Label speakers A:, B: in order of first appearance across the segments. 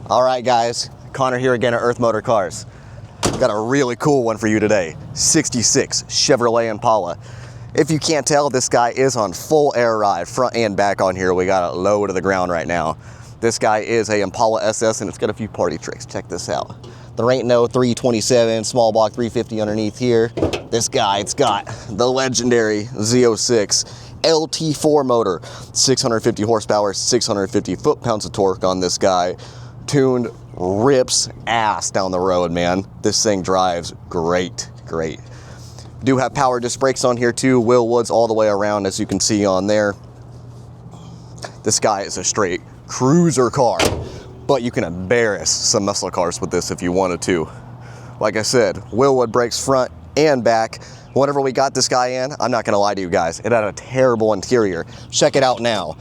A: All right, guys, Connor here again at Earth Motor Cars. Got a really cool one for you today. 66 Chevrolet Impala. If you can't tell, this guy is on full air ride, front and back on here. We got it low to the ground right now. This guy is a Impala SS and it's got a few party tricks. Check this out. There ain't no 327, small block 350 underneath here. This guy, it's got the legendary Z06 LT4 motor, 650 horsepower, 650 foot-pounds of torque on this guy. Tuned, rips ass down the road, man. This thing drives great. Do have power disc brakes on here too, wheel woods all the way around, as you can see on there. This guy is a straight cruiser car, but you can embarrass some muscle cars with this if you wanted to. Like I said, wheel wood brakes front and back. Whenever we got this guy in, I'm not gonna lie to you guys, it had a terrible interior. Check it out now.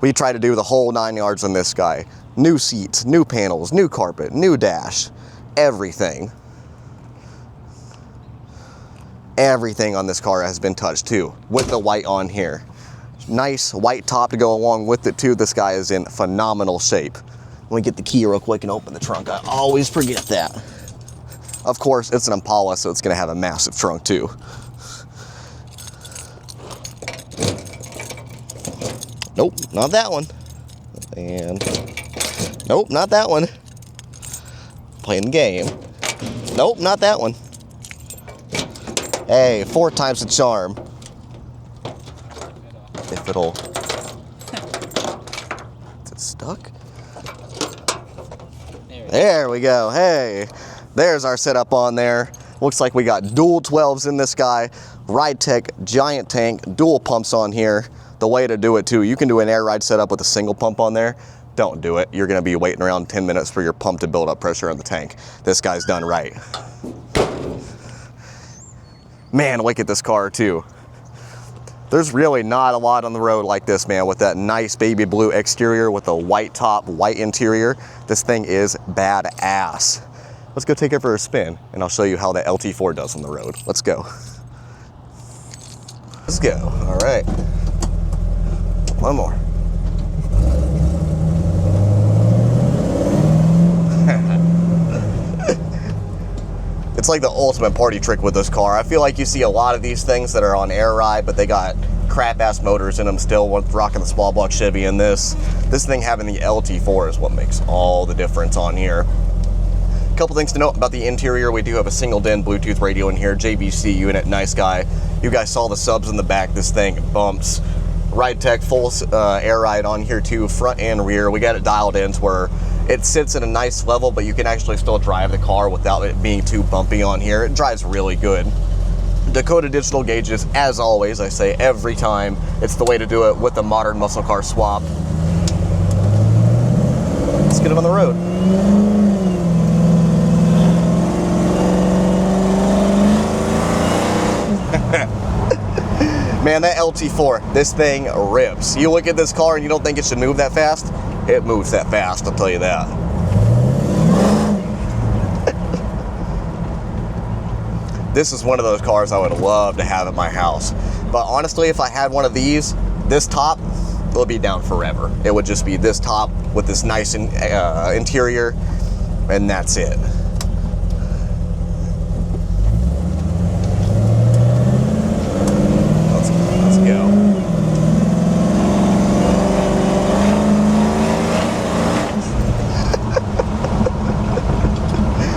A: We tried to do the whole 9 yards on this guy. New seats, new panels, new carpet, new dash, everything. Everything on this car has been touched too, with the white on here. Nice white top to go along with it too. This guy is in phenomenal shape. Let me get the key real quick and open the trunk. I always forget that. Of course, it's an Impala, so it's gonna have a massive trunk too. Nope, not that one. And nope, not that one. Playing the game. Nope, not that one. Hey, 4 times the charm. If it'll... Is it stuck? There we go. Hey, there's our setup on there. Looks like we got dual 12s in this guy. Ride Tech giant tank, dual pumps on here. The way to do it too, you can do an air ride setup with a single pump on there. Don't do it. You're gonna be waiting around 10 minutes for your pump to build up pressure in the tank. This guy's done right. Man, look at this car too. There's really not a lot on the road like this, man, with that nice baby blue exterior with a white top, white interior. This thing is badass. Let's go take it for a spin and I'll show you how the LT4 does on the road. Let's go. Let's go, all right. One more. It's like the ultimate party trick with this car. I feel like you see a lot of these things that are on air ride, but they got crap-ass motors in them still, with rocking the small block Chevy in this. This thing having the LT4 is what makes all the difference on here. A couple things to note about the interior. We do have a single DIN Bluetooth radio in here, JVC unit, nice guy. You guys saw the subs in the back. This thing bumps. Ride Tech full air ride on here too, front and rear. We got it dialed in to where it sits at a nice level, but you can actually still drive the car without it being too bumpy on here. It drives really good. Dakota digital gauges, as always, I say every time, it's the way to do it with the modern muscle car swap. Let's get it on the road. Man, that LT4, this thing rips. You look at this car and you don't think it should move that fast? It moves that fast, I'll tell you that. This is one of those cars I would love to have at my house. But honestly, if I had one of these, this top, it'll be down forever. It would just be this top with this nice interior, and that's it. Let's go.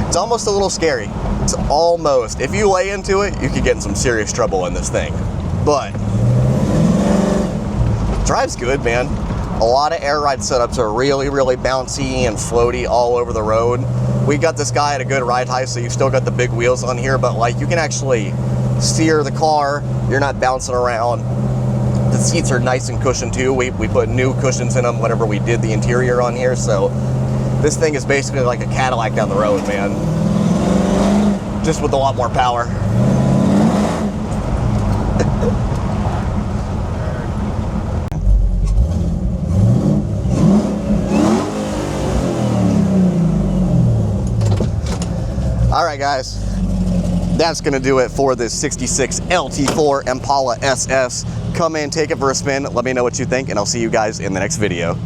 A: It's almost a little scary. It's almost. If you lay into it, you could get in some serious trouble in this thing. But drives good, man. A lot of air ride setups are really bouncy and floaty all over the road. We got this guy at a good ride height, so you still got the big wheels on here, but like you can actually steer the car. You're not bouncing around. The seats are nice and cushioned too. We put new cushions in them whenever we did the interior on here, so this thing is basically like a Cadillac down the road, man. Just with a lot more power. All right, guys, that's gonna do it for this 66 LT4 Impala SS. Come in, take it for a spin, let me know what you think, and I'll see you guys in the next video.